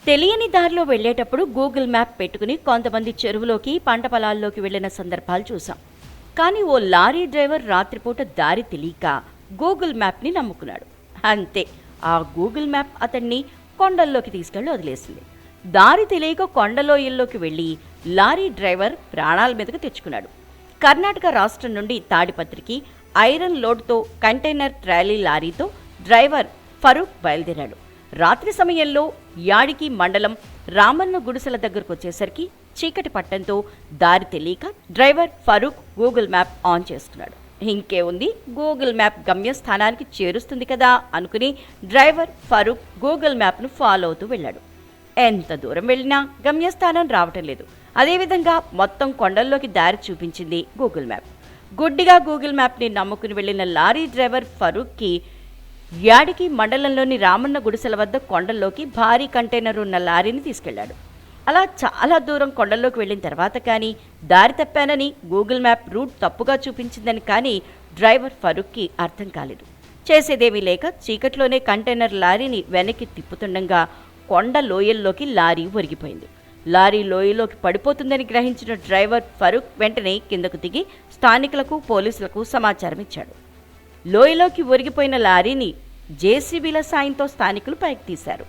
తెలియని దారిలో వెళ్లేటప్పుడు గూగుల్ మ్యాప్ పెట్టుకుని కొంతమంది చెరువులోకి పంట పొలాల్లోకి వెళ్లిన సందర్భాలు చూసాం. కానీ ఓ లారీ డ్రైవర్ రాత్రిపూట దారి తెలియక గూగుల్ మ్యాప్ని నమ్ముకున్నాడు. అంతే, ఆ గూగుల్ మ్యాప్ అతన్ని కొండల్లోకి తీసుకెళ్లి వదిలేసింది. దారి తెలియక కొండలోయల్లోకి వెళ్లి లారీ డ్రైవర్ ప్రాణాల మీదకు తెచ్చుకున్నాడు. కర్ణాటక రాష్ట్రం నుండి తాడిపత్రికి ఐరన్ లోడ్తో కంటైనర్ ట్రాలీ లారీతో డ్రైవర్ ఫరూక్ బయలుదేరాడు. రాత్రి సమయంలో యాడికి మండలం రామన్న గుడిసెల దగ్గరకు వచ్చేసరికి చీకటి పట్టంతో దారి తెలియక driver Farooq Google map on చేసుకున్నాడు. ఇంకే ఉంది, గూగుల్ మ్యాప్ గమ్యస్థానానికి చేరుస్తుంది కదా అనుకుని డ్రైవర్ ఫరూక్ గూగుల్ మ్యాప్ను ఫాలో అవుతూ వెళ్ళాడు. ఎంత దూరం వెళ్ళినా గమ్యస్థానం రావటం లేదు. అదేవిధంగా మొత్తం కొండల్లోకి దారి చూపించింది గూగుల్ మ్యాప్. గుడ్డిగా గూగుల్ మ్యాప్ని నమ్ముకుని వెళ్లిన లారీ డ్రైవర్ ఫరూక్కి యాడికి మండలంలోని రామన్న గుడిసెల వద్ద కొండల్లోకి భారీ కంటైనర్ ఉన్న లారీని తీసుకెళ్లాడు. అలా చాలా దూరం కొండల్లోకి వెళ్ళిన తర్వాత కానీ దారి తప్పానని గూగుల్ మ్యాప్ రూట్ తప్పుగా చూపించిందని కానీ డ్రైవర్ ఫరూక్కి అర్థం కాలేదు. చేసేదేమీ లేక చీకట్లోనే కంటైనర్ లారీని వెనక్కి తిప్పుతుండగా కొండ లోయల్లోకి లారీ ఒరిగిపోయింది. లారీ లోయలోకి పడిపోతుందని గ్రహించిన డ్రైవర్ ఫరూక్ వెంటనే కిందకు దిగి స్థానికులకు పోలీసులకు సమాచారం ఇచ్చాడు. లోయలోకి ఒరిగిపోయిన లారీని జేసీబీల సాయంతో స్థానికులు పైకి తీశారు.